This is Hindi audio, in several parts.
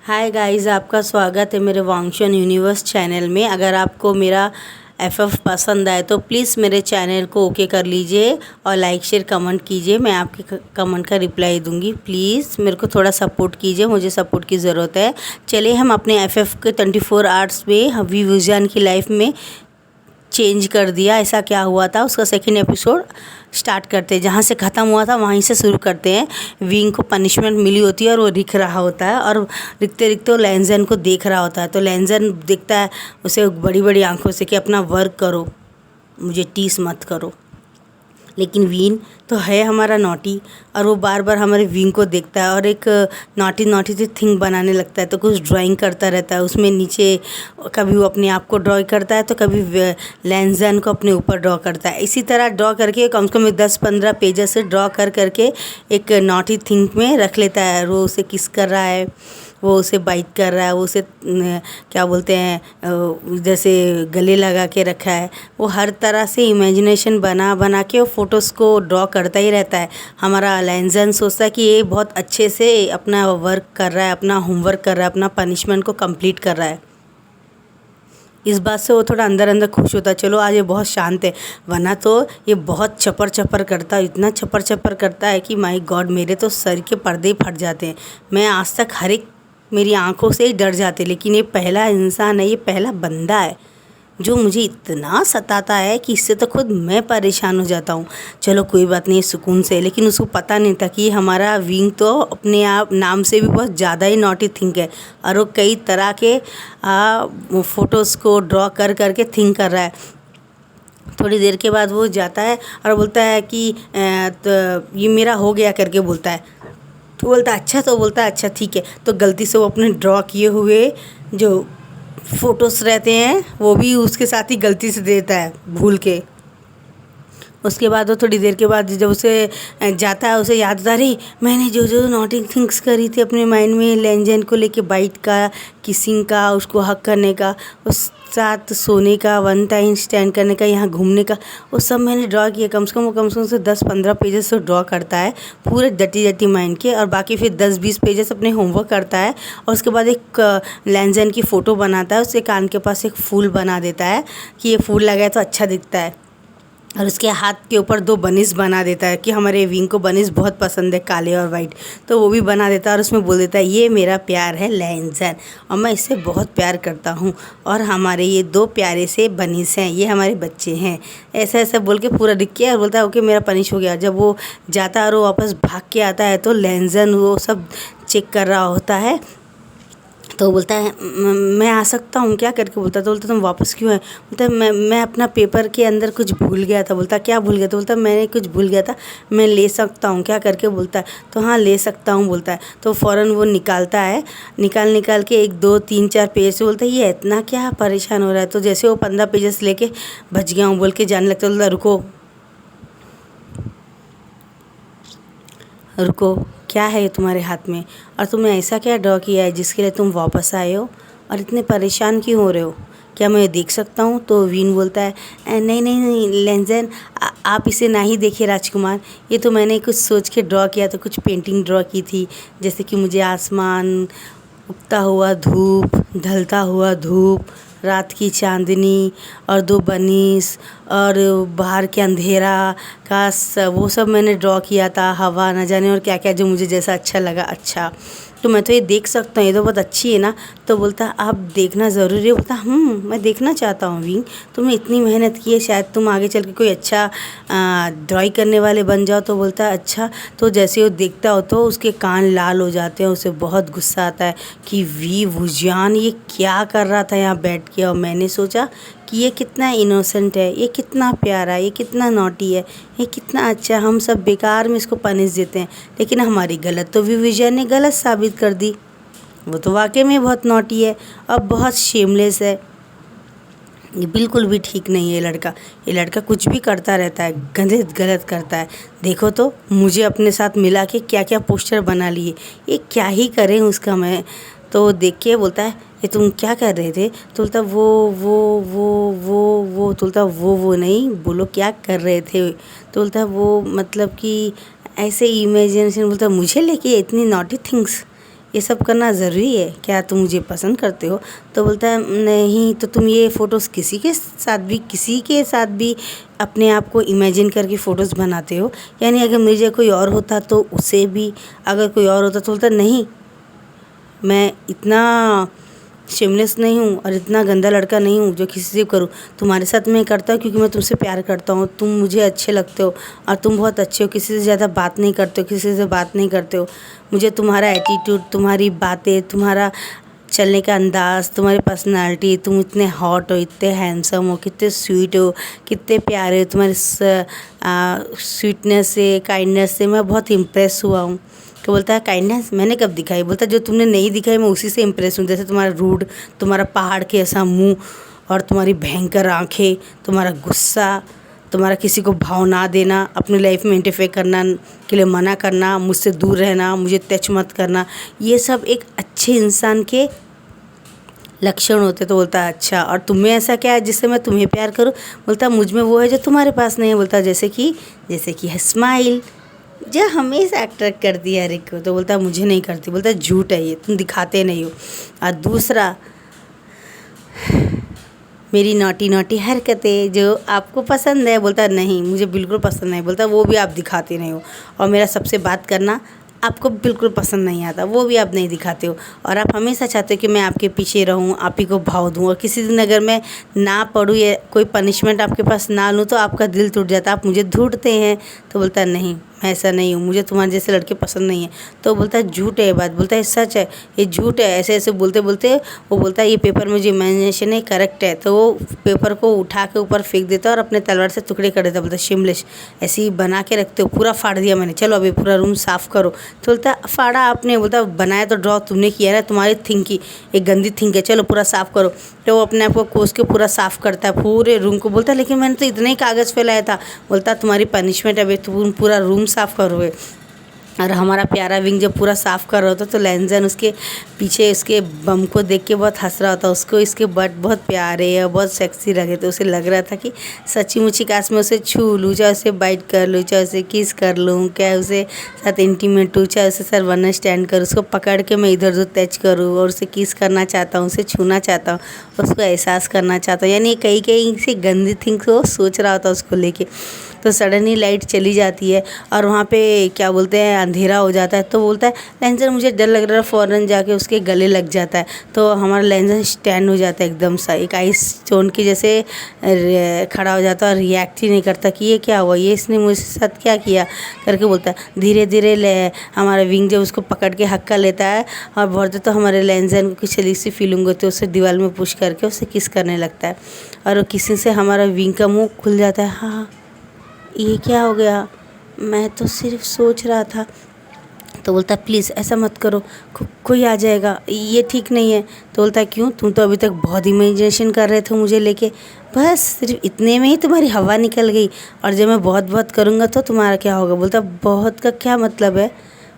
हाय गाइस, आपका स्वागत है मेरे वांगशन यूनिवर्स चैनल में। अगर आपको मेरा एफएफ पसंद आए तो प्लीज़ मेरे चैनल को ओके कर लीजिए और लाइक शेयर कमेंट कीजिए। मैं आपके कमेंट का रिप्लाई दूंगी। प्लीज़ मेरे को थोड़ा सपोर्ट कीजिए, मुझे सपोर्ट की ज़रूरत है। चलिए हम अपने एफएफ के 24 आवर्स में वी विजन की लाइफ में चेंज कर दिया। ऐसा क्या हुआ था उसका सेकंड एपिसोड स्टार्ट करते हैं। जहाँ से ख़त्म हुआ था वहीं से शुरू करते हैं। विंग को पनिशमेंट मिली होती है और वो दिख रहा होता है और दिखते दिखते वो लैंजन को देख रहा होता है। तो लैंजन दिखता है उसे बड़ी बड़ी आंखों से कि अपना वर्क करो, मुझे टीस मत करो। लेकिन वीन तो है हमारा नॉटी और वो बार बार हमारे विंग को देखता है और एक नॉटी नॉटी से थिंग बनाने लगता है। तो कुछ ड्राइंग करता रहता है उसमें नीचे। कभी वो अपने आप को ड्रॉ करता है तो कभी लैंजन को अपने ऊपर ड्रॉ करता है। इसी तरह ड्रॉ करके कम से कम 10-15 पेजेस से ड्रॉ करके एक नॉटी थिंग में रख लेता है। वो उसे किस कर रहा है, वो उसे बाइट कर रहा है, वो उसे क्या बोलते हैं जैसे गले लगा के रखा है। वो हर तरह से इमेजिनेशन बना बना के वो फ़ोटोज़ को ड्रॉ करता ही रहता है। हमारा लैंजन सोचता है कि ये बहुत अच्छे से अपना वर्क कर रहा है, अपना होमवर्क कर रहा है, अपना पनिशमेंट को कंप्लीट कर रहा है। इस बात से वो थोड़ा अंदर अंदर खुश होता है, चलो आज ये बहुत शांत है, वरना तो ये बहुत चपर चपर करता है। इतना चपर चपर करता है कि माय गॉड, मेरे तो सर के पर्दे ही फट जाते हैं। मैं आज तक हर एक मेरी आंखों से ही डर जाते, लेकिन ये पहला इंसान है, ये पहला बंदा है जो मुझे इतना सताता है कि इससे तो खुद मैं परेशान हो जाता हूँ। चलो कोई बात नहीं, सुकून से। लेकिन उसको पता नहीं था कि हमारा विंग तो अपने आप नाम से भी बहुत ज़्यादा ही नॉटी थिंक है और वो कई तरह के फ़ोटोज़ को ड्रॉ कर करके थिंक कर रहा है। थोड़ी देर के बाद वो जाता है और बोलता है कि तो ये मेरा हो गया करके बोलता है। तो बोलता है अच्छा, तो बोलता है अच्छा ठीक है। तो गलती से वो अपने ड्रॉ किए हुए जो फ़ोटोज़ रहते हैं वो भी उसके साथ ही गलती से देता है भूल के। उसके बाद वो थोड़ी देर के बाद जब उसे जाता है, उसे याद आता, अरे मैंने जो जो नॉटी थिंग्स करी थी अपने माइंड में, लैंजन को लेके बाइट का, किसिंग का, उसको हक करने का, उस साथ सोने का, वन टाइम स्टैंड करने का, यहाँ घूमने का, वो सब मैंने ड्रॉ किया। कम से कम से 10-15 पेजेस तो ड्रॉ करता है पूरे डटी माइंड के, और बाकी फिर 10-20 पेजेस अपने होमवर्क करता है। और उसके बाद एक लैंजन की फ़ोटो बनाता है, उसके कान के पास एक फूल बना देता है कि ये फूल लगाए तो अच्छा दिखता है। और उसके हाथ के ऊपर 2 बनिस बना देता है कि हमारे विंग को बनिस बहुत पसंद है, काले और वाइट, तो वो भी बना देता है। और उसमें बोल देता है ये मेरा प्यार है लैंजन और मैं इससे बहुत प्यार करता हूँ और हमारे ये 2 प्यारे से बनिस हैं, ये हमारे बच्चे हैं। ऐसा ऐसा बोल के पूरा लिख के और बोलता है ओके मेरा पनिश हो गया। जब वो जाता है और वो वापस भाग के आता है तो लैंजन वो सब चेक कर रहा होता है। तो बोलता है मैं आ सकता हूँ क्या करके बोलता है। तो बोलता तुम वापस क्यों है? बोलता है मैं अपना पेपर के अंदर कुछ भूल गया था। बोलता क्या भूल गया? तो बोलता मैंने कुछ भूल गया था, मैं ले सकता हूँ क्या करके बोलता है। तो हाँ ले सकता हूँ बोलता है। तो फ़ौरन वो निकालता है, निकाल के 1-2-3-4 पेज से बोलता है ये इतना क्या परेशान हो रहा है। तो जैसे वो 15 पेजेस लेके बच गया हूँ बोल के जाने लगता है। बोलता रुको रुको, क्या है ये तुम्हारे हाथ में और तुमने ऐसा क्या ड्रॉ किया है जिसके लिए तुम वापस आए हो और इतने परेशान क्यों हो रहे हो? क्या मैं देख सकता हूँ? तो वीन बोलता है नहीं नहीं नहीं लैंजन, आप इसे ना ही देखिए राजकुमार, ये तो मैंने कुछ सोच के ड्रॉ किया था, कुछ पेंटिंग ड्रॉ की थी। जैसे कि मुझे आसमान, उगता हुआ धूप, ढलता हुआ धूप, रात की चांदनी और 2 बनिस और बाहर के अंधेरा का वो सब मैंने ड्रॉ किया था। हवा न जाने और क्या क्या जो मुझे जैसा अच्छा लगा। अच्छा तो मैं तो ये देख सकता हूँ, ये तो बहुत अच्छी है ना। तो बोलता आप देखना ज़रूरी है? बोलता मैं देखना चाहता हूँ विंग, तुमने इतनी मेहनत की है, शायद तुम आगे चल के कोई अच्छा ड्राइंग करने वाले बन जाओ। तो बोलता है अच्छा। तो जैसे वो देखता हो तो उसके कान लाल हो जाते हैं, उसे बहुत गुस्सा आता है कि वी वुजान ये क्या कर रहा था यहाँ बैठ के। और मैंने सोचा कि ये कितना इनोसेंट है, ये कितना प्यारा है, ये कितना नॉटी है, ये कितना अच्छा, हम सब बेकार में इसको पनिश देते हैं। लेकिन हमारी गलत तो विजय ने गलत साबित कर दी, वो तो वाकई में बहुत नॉटी है और बहुत शेमलेस है। ये बिल्कुल भी ठीक नहीं है ये लड़का कुछ भी करता रहता है, गलत करता है। देखो तो मुझे अपने साथ मिला के क्या क्या पोस्टर बना लिए, ये क्या ही करें उसका मैं। तो देख के बोलता है ये तुम क्या कर रहे थे? तो बोलता वो तो बोलता वो नहीं, बोलो क्या कर रहे थे? तो बोलता वो मतलब कि ऐसे इमेजिनेशन। बोलता मुझे लेके इतनी नॉटी थिंग्स, ये सब करना ज़रूरी है, क्या तुम मुझे पसंद करते हो? तो बोलता है नहीं, तो तुम ये फ़ोटोज़ किसी के साथ भी अपने आप को इमेजिन करके फ़ोटोज़ बनाते हो, यानी अगर मेरी जगह कोई और होता तो उसे भी, अगर कोई और होता तो बोलता नहीं, मैं इतना शेमलेस नहीं हूँ और इतना गंदा लड़का नहीं हूँ जो किसी से करूँ। तुम्हारे साथ मैं करता हूँ क्योंकि मैं तुमसे प्यार करता हूँ, तुम मुझे अच्छे लगते हो और तुम बहुत अच्छे हो, किसी से ज़्यादा बात नहीं करते हो, किसी से बात नहीं करते हो। मुझे तुम्हारा एटीट्यूड, तुम्हारी बातें, तुम्हारा चलने का अंदाज़, तुम्हारी पर्सनालिटी, तुम इतने हॉट हो, इतने हैंडसम हो, कितने स्वीट हो, कितने प्यारे हो, तुम्हारे स्वीटनेस से, काइंडनेस से मैं बहुत इम्प्रेस हुआ हूँ। तो बोलता है काइंडनेस मैंने कब दिखाई? बोलता है जो तुमने नहीं दिखाई मैं उसी से इम्प्रेस हूँ। जैसे तुम्हारा रूड, तुम्हारा पहाड़ के ऐसा मुंह और तुम्हारी भयंकर आंखें, तुम्हारा गुस्सा, तुम्हारा किसी को भाव ना देना, अपनी लाइफ में इंटरफेयर करना के लिए मना करना, मुझसे दूर रहना, मुझे टच मत करना, ये सब एक अच्छे इंसान के लक्षण होते। तो बोलता है अच्छा, और तुम्हें ऐसा क्या है जिससे मैं तुम्हें प्यार करूं? बोलता है मुझ में वो है जो तुम्हारे पास नहीं है। बोलता है जैसे कि है स्माइल, जो हमेशा अट्रैक्ट करती है हर एक को। तो बोलता है मुझे नहीं करती। बोलता है झूठ है ये, तुम दिखाते नहीं हो। और दूसरा, मेरी नॉटी नॉटी हरकतें जो आपको पसंद है। बोलता है नहीं, मुझे बिल्कुल पसंद नहीं। बोलता है वो भी आप दिखाते नहीं हो। और मेरा सबसे बात करना आपको बिल्कुल पसंद नहीं आता, वो भी आप नहीं दिखाते हो। और आप हमेशा चाहते हो कि मैं आपके पीछे रहूं, आप ही को भाव दूं, और किसी दिन अगर मैं ना पढ़ूं या कोई पनिशमेंट आपके पास ना लूं तो आपका दिल टूट जाता, आप मुझे ढूंढते हैं। तो बोलता है नहीं, मैं ऐसा नहीं हूँ, मुझे तुम्हारे जैसे लड़के पसंद नहीं है। तो बोलता है झूठ है ये बात। बोलता है सच है, ये झूठ है। ऐसे ऐसे बोलते बोलते वो बोलता है ये पेपर में जो इमेजिनेशन है करेक्ट है। तो वो पेपर को उठा के ऊपर फेंक देता है और अपने तलवार से टुकड़े कर देता। बोलता है शिमलेश, ऐसे ही बना के रखते हो, पूरा फाड़ दिया मैंने, चलो अभी पूरा रूम साफ़ करो। तो बोलता है फाड़ा आपने? बोलता बनाया तो ड्रॉ तुमने किया ना, तुम्हारी थिंक एक गंदी थिंक है, चलो पूरा साफ़ करो। तो वो अपने आप को कोस के पूरा साफ़ करता है पूरे रूम को। बोलता है लेकिन मैंने तो इतने ही कागज़ फैलाया था। बोलता तुम्हारी पनिशमेंट अभी तुम पूरा रूम साफ़ करोगे। और हमारा प्यारा विंग जब पूरा साफ़ कर रहा होता तो लैंजन उसके पीछे उसके बम को देख के बहुत हंस रहा होता। उसको इसके बट बहुत प्यारे और बहुत सेक्सी लगे, तो उसे लग रहा था कि सच्ची मुच्ची काश मैं उसे छू लूँ, चाहे उसे बाइट कर लूँ, चाहे उसे किस कर लूँ, क्या उसे साथ इंटीमेट हूँ, चाहे उसे सर वन स्टैंड करूँ, उसको पकड़ के मैं इधर उधर टच करूँ और उसे किस करना चाहता हूँ, उसे छूना चाहता हूँ, उसको एहसास करना चाहता हूँ। यानी कई कई से गंदी थिंग्स वो सोच रहा होता उसको लेके। तो सडनली लाइट चली जाती है और वहाँ पे क्या बोलते हैं अंधेरा हो जाता है। तो बोलता है लेंजर मुझे डर लग रहा है, फ़ौरन जाके उसके गले लग जाता है। तो हमारा लेंजर स्टैंड हो जाता है एकदम सा, एक आइस स्टोन के जैसे खड़ा हो जाता है और रिएक्ट ही नहीं करता कि ये क्या हुआ, ये इसने मुझे साथ क्या किया करके। बोलता है धीरे धीरे हमारा विंग जब उसको पकड़ के हक्का लेता है और बहुत तो हमारे लेंजर को कुछ अलीग सी फीलिंग होती है, उसे दीवार में पुश करके उसे किस करने लगता है और किसी से हमारा विंग का मुँह खुल जाता है। हाँ ये क्या हो गया, मैं तो सिर्फ सोच रहा था। तो बोलता है प्लीज़ ऐसा मत करो, कोई आ जाएगा, ये ठीक नहीं है। तो बोलता है क्यों, तुम तो अभी तक बहुत इमेजिनेशन कर रहे थे मुझे लेके, बस सिर्फ इतने में ही तुम्हारी हवा निकल गई, और जब मैं बहुत बहुत करूँगा तो तुम्हारा क्या होगा? बोलता बहुत का क्या मतलब है?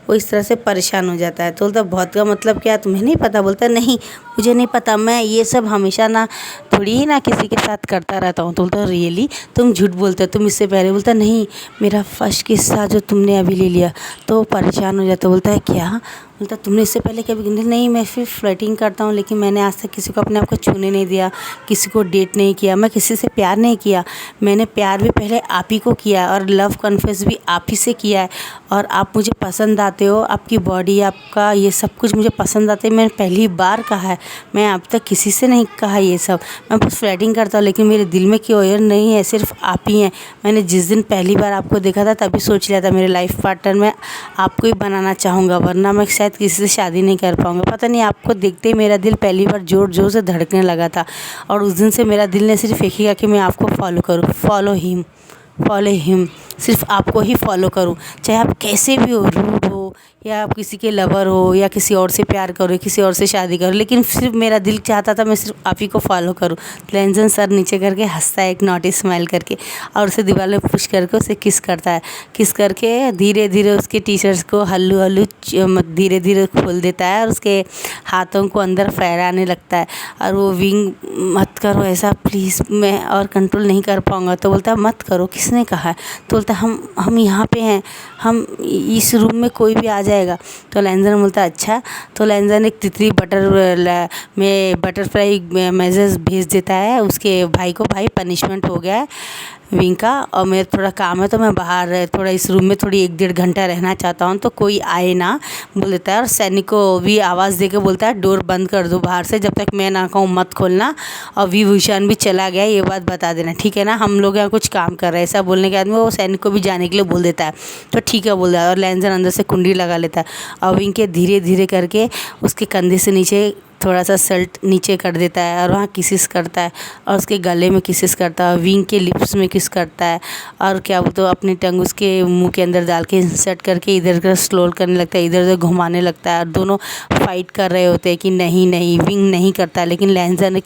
वो इस तरह से परेशान हो जाता है। तो बोलता बहुत का मतलब क्या, तुम्हें नहीं पता? बोलता नहीं मुझे नहीं पता, मैं ये सब हमेशा ना थोड़ी ही ना किसी के साथ करता रहता हूँ। तो बोलता रियली तुम झूठ बोलते हो, तुम इससे पहले? बोलता नहीं, मेरा फर्स्ट किस्सा जो तुमने अभी ले लिया। तो परेशान हो जाता, बोलता है क्या? बोलता तुमने इससे पहले कभी? नहीं, मैं फिर फ्लर्टिंग करता हूँ लेकिन मैंने आज तक किसी को अपने आप को छूने नहीं दिया, किसी को डेट नहीं किया, मैं किसी से प्यार नहीं किया। मैंने प्यार भी पहले आप ही को किया और लव कन्फेस भी आप ही से किया है, और आप मुझे पसंद आते हो, आपकी बॉडी, आपका ये सब कुछ मुझे पसंद आते है। मैंने पहली बार कहा है, मैं अब तक किसी से नहीं कहा ये सब, मैं बस फ्लर्टिंग करता हूँ, लेकिन मेरे दिल में क्यों नहीं है, सिर्फ आप ही हैं। मैंने जिस दिन पहली बार आपको देखा था तभी सोच लिया था मेरे लाइफ पार्टनर में आपको ही बनाना चाहूँगा, वरना मैं शायद किसी से शादी नहीं कर पाऊँगा। पता नहीं आपको देखते ही मेरा दिल पहली बार ज़ोर ज़ोर से धड़कने लगा था, और उस दिन से मेरा दिल ने सिर्फ एक ही कहा कि मैं आपको फॉलो करूँ, फॉलो हिम, सिर्फ आपको ही फॉलो करूँ, चाहे आप कैसे भी हो, रूड हो या आप किसी के लवर हो या किसी और से प्यार करो, किसी और से शादी करो, लेकिन सिर्फ मेरा दिल चाहता था मैं सिर्फ आप ही को फॉलो करूँ। लेंजन सर नीचे करके हंसता है एक नॉटी स्माइल करके, और उसे दीवार में पुश करके उसे किस करता है। किस करके धीरे धीरे उसके टी शर्ट्स को हल्लू धीरे धीरे खोल देता है और उसके हाथों को अंदर फहराने लगता है। और वो विंग मत करो ऐसा प्लीज़, मैं और कंट्रोल नहीं कर पाऊँगा। तो बोलता है मत करो, किसने कहा है? तो बोलता बोलता हम यहाँ पे हैं, हम इस रूम में कोई भी आ जाएगा। तो लैंजन बोलता अच्छा। तो लैंजन एक तितली में बटरफ्लाई मैसेज भेज देता है उसके भाई को, भाई पनिशमेंट हो गया है विंग का और मेरा थोड़ा काम है तो मैं बाहर थोड़ा इस रूम में थोड़ी 1-1.5 घंटा रहना चाहता हूँ, तो कोई आए ना, बोल देता है। और सैनिक को भी आवाज़ दे के बोलता है डोर बंद कर दो बाहर से, जब तक मैं ना कहूँ मत खोलना। और विभूषण भी चला गया, ये बात बता देना, ठीक है ना, हम लोग यहाँ कुछ काम कर रहे हैं। ऐसा बोलने के बाद में वो सैनिक को भी जाने के लिए बोल देता है। तो ठीक है बोल रहा है और लैंजन अंदर से कुंडी लगा लेता है और विंग के धीरे धीरे करके उसके कंधे से नीचे थोड़ा सा सल्ट नीचे कर देता है और वहाँ किसिस करता है और उसके गले में किसिस करता है, विंग के लिप्स में किस करता है और क्या वो तो अपनी टंग उसके मुंह के अंदर डाल के इंसर्ट करके इधर उधर स्लोल करने लगता है, इधर उधर घुमाने लगता है। और दोनों फाइट कर रहे होते हैं कि नहीं नहीं, विंग नहीं करता, लेकिन लैंजन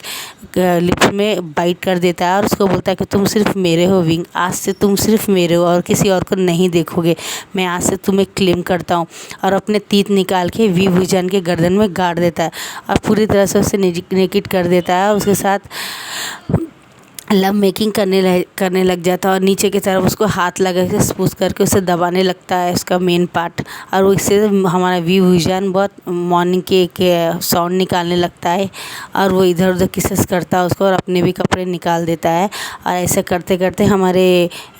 लिप्स में बाइट कर देता है और उसको बोलता है कि तुम सिर्फ मेरे हो विंग, आज से तुम सिर्फ मेरे हो और किसी और को नहीं देखोगे, मैं आज से तुम्हें क्लेम करता हूँ। और अपने तीत निकाल के विभूषण के गर्दन में गाड़ देता है और पूरी तरह से उसे नेकेड कर देता है और उसके साथ लव मेकिंग करने लग जाता है और नीचे की तरफ उसको हाथ लगा के स्पूस करके उसे दबाने लगता है उसका मेन पार्ट। और वो इससे हमारा विभूषण बहुत मॉर्निंग के साउंड निकालने लगता है और वो इधर उधर किसेस करता है उसको और अपने भी कपड़े निकाल देता है। और ऐसे करते करते हमारे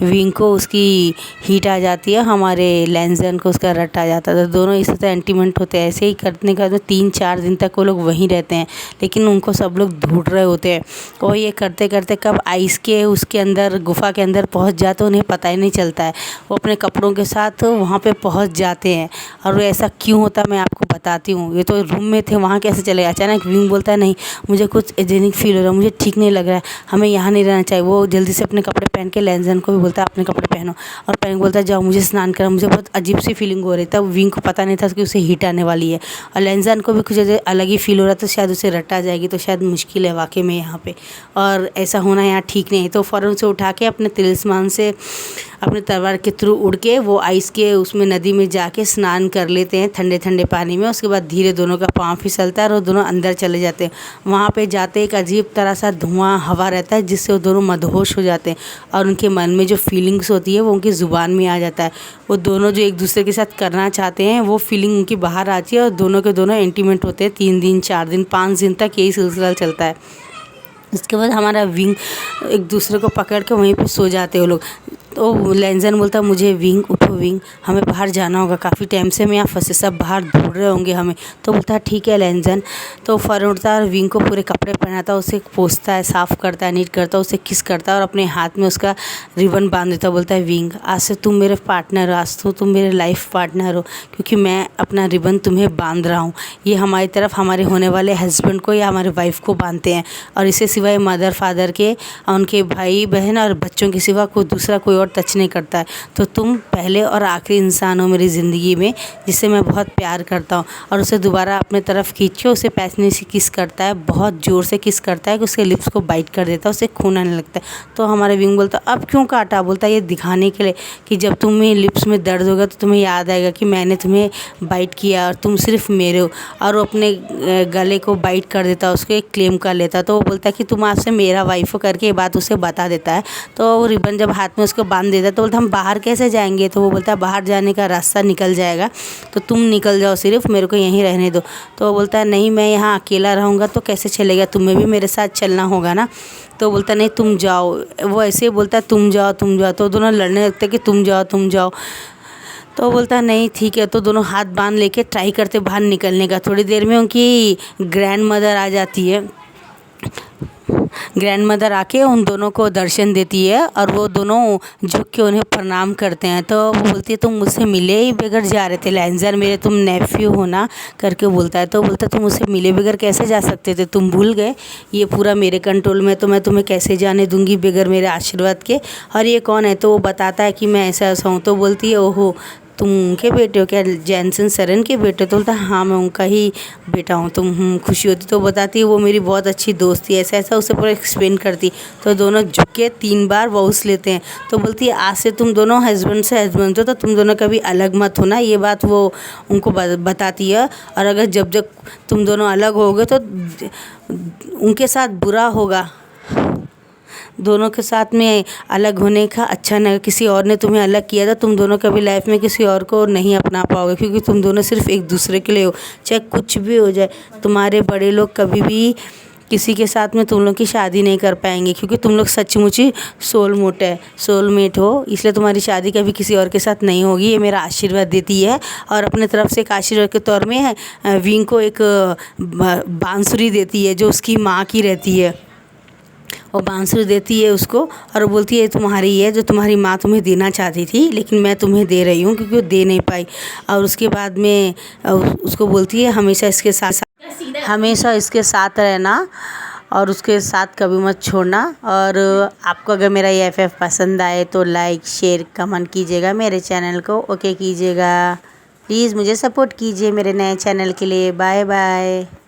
विंग को उसकी हीट आ जाती है, हमारे लैंजन को उसका रट आ जाता है। तो दोनों इस तरह एंटीमेंट होते हैं। ऐसे ही करने का 3-4 दिन तक वो लोग वहीं रहते हैं, लेकिन उनको सब लोग ढूंढ रहे होते हैं। और ये करते करते कब आइस के उसके अंदर गुफा के अंदर पहुंच जाते उन्हें पता ही नहीं चलता है। वो अपने कपड़ों के साथ वहाँ पे पहुंच जाते हैं और वो ऐसा क्यों होता है मैं आपको बताती हूँ। ये तो रूम में थे, वहाँ कैसे चले गए। अचानक विंग बोलता है नहीं मुझे कुछ एजेनिक फील हो रहा है, मुझे ठीक नहीं लग रहा है, हमें यहाँ नहीं रहना चाहिए। वो जल्दी से अपने कपड़े पहन के लैंजन को भी बोलता है अपने कपड़े पहनो और पहन बोलता है जाओ मुझे स्नान करा, मुझे बहुत अजीब सी फीलिंग हो रही। तब विंग को पता नहीं था कि उसे हीट आने वाली है और लैंजन को भी कुछ अलग ही फील हो रहा था, शायद उसे रट आ जाएगी, तो शायद मुश्किल है वाकई में यहाँ पे और ऐसा होना यहाँ ठीक नहीं है। तो फ़ौरन से उठा के अपने तिलिस्मान से अपने तलवार के थ्रू उड़ के वो आइस के उसमें नदी में जाके स्नान कर लेते हैं ठंडे ठंडे पानी में। उसके बाद धीरे दोनों का पाँव फिसलता है और वो दोनों अंदर चले जाते हैं। वहाँ पे जाते एक अजीब तरह सा धुआं हवा रहता है जिससे वो दोनों मदहोश हो जाते हैं और उनके मन में जो फीलिंग्स होती है वो उनकी ज़ुबान में आ जाता है। वो दोनों जो एक दूसरे के साथ करना चाहते हैं वो फीलिंग उनकी बाहर आती है और दोनों के दोनों इंटीमेट होते हैं। 3 दिन 4 दिन 5 दिन तक यही सिलसिला चलता है। इसके बाद हमारा विंग एक दूसरे को पकड़ के वहीं पे सो जाते हैं वो लोग। तो लैंजन बोलता मुझे विंग उठो विंग, हमें बाहर जाना होगा, काफ़ी टाइम से मैं यहाँ फंसे, सब बाहर ढूंढ रहे होंगे हमें। तो बोलता है ठीक है लैंजन। तो फ़ौरन उठता है और विंग को पूरे कपड़े पहनाता है, उसे पोंछता है, साफ़ करता है, नीट करता है, उसे किस करता है और अपने हाथ में उसका रिबन बांध देता है। बोलता है विंग आज से तुम मेरे पार्टनर हो, आज से तुम मेरे लाइफ पार्टनर हो, क्योंकि मैं अपना रिबन तुम्हें बांध रहा हूँ। ये हमारी तरफ हमारे होने वाले हस्बैंड को या हमारे वाइफ को बांधते हैं और इससे सिवाय मदर फादर के, उनके भाई बहन और बच्चों के सिवा कोई दूसरा कोई और टच नहीं करता है। तो तुम पहले और आखिरी इंसान हो मेरी ज़िंदगी में जिससे मैं बहुत प्यार करता हूँ। और उसे दोबारा अपने तरफ खींच के उसे पैसने से किस करता है, बहुत ज़ोर से किस करता है कि उसके लिप्स को बाइट कर देता है, उसे खून आने लगता है। तो हमारे विंग बोलता अब क्यों काटा, बोलता है ये दिखाने के लिए कि जब तुम्हें लिप्स में दर्द होगा तो तुम्हें याद आएगा कि मैंने तुम्हें बाइट किया और तुम सिर्फ मेरे हो। और वो अपने गले को बाइट कर देता है, उसको एक क्लेम कर लेता है। तो वो बोलता है कि तुम आज से मेरा वाइफ हो करके ये बात उसे बता देता है। तो वो रिबन जब हाथ में उसको बांध देता है तो बोलता हम बाहर कैसे जाएंगे। तो वो बोलता है बाहर जाने का रास्ता निकल जाएगा, तो तुम निकल जाओ, सिर्फ मेरे को यहीं रहने दो। तो वो बोलता है नहीं मैं यहाँ अकेला रहूँगा तो कैसे चलेगा, तुम्हें भी मेरे साथ चलना होगा ना। तो बोलता नहीं तुम जाओ, वो ऐसे ही बोलता है तुम जाओ तुम जाओ। तो दोनों लड़ने लगते कि तुम जाओ तुम जाओ। तो बोलता नहीं ठीक है। तो दोनों हाथ बांध लेके ट्राई करते बाहर निकलने का। थोड़ी देर में उनकी ग्रैंड मदर आ जाती है। ग्रैंड मदर आके उन दोनों को दर्शन देती है और वो दोनों झुक के उन्हें प्रणाम करते हैं। तो वो बोलती है तुम मुझसे मिले ही बगैर जा रहे थे लैंजन, मेरे तुम नेफ्यू हो ना करके बोलता है। तो बोलता तुम मुझसे मिले बगैर कैसे जा सकते थे, तुम भूल गए ये पूरा मेरे कंट्रोल में, तो मैं तुम्हें कैसे जाने दूंगी बगैर मेरे आशीर्वाद के। और ये कौन है। तो वो बताता है कि मैं ऐसा ऐसा हूँ। तो बोलती है ओहो तुम उनके बेटे हो क्या, जैनसन सरन के बेटे। तो बोलता हाँ मैं उनका ही बेटा हूँ। तुम खुशी होती। तो बताती है वो मेरी बहुत अच्छी दोस्त थी, ऐसा ऐसा उसे पूरा एक्सप्लेन करती। तो दोनों झुक के 3 बार वॉउस लेते हैं। तो बोलती है आज से तुम दोनों हस्बैंड से हस्बैंड हो, तो तुम दोनों कभी अलग मत होना, ये बात वो उनको बताती है। और अगर जब जब तुम दोनों अलग होगे तो उनके साथ बुरा होगा, दोनों के साथ में अलग होने का अच्छा नहीं, किसी और ने तुम्हें अलग किया था, तुम दोनों कभी लाइफ में किसी और को नहीं अपना पाओगे, क्योंकि तुम दोनों सिर्फ एक दूसरे के लिए हो। चाहे कुछ भी हो जाए, तुम्हारे बड़े लोग कभी भी किसी के साथ में तुम लोग की शादी नहीं कर पाएंगे, क्योंकि तुम लोग सचमुच ही सोलमेट हो। इसलिए तुम्हारी शादी कभी किसी और के साथ नहीं होगी, ये मेरा आशीर्वाद देती है। और अपने तरफ से एक आशीर्वाद के तौर में है विंग को एक बांसुरी देती है जो उसकी माँ की रहती है। वो बांसुरी देती है उसको और वो बोलती है तुम्हारी है, जो तुम्हारी माँ तुम्हें देना चाहती थी लेकिन मैं तुम्हें दे रही हूँ, क्योंकि वो दे नहीं पाई। और उसके बाद में उसको बोलती है हमेशा इसके साथ रहना और उसके साथ कभी मत छोड़ना। और आपको अगर मेरा ये एफएफ पसंद आए तो लाइक शेयर कमेंट कीजिएगा, मेरे चैनल को ओके कीजिएगा। प्लीज़ मुझे सपोर्ट कीजिए मेरे नए चैनल के लिए। Bye bye.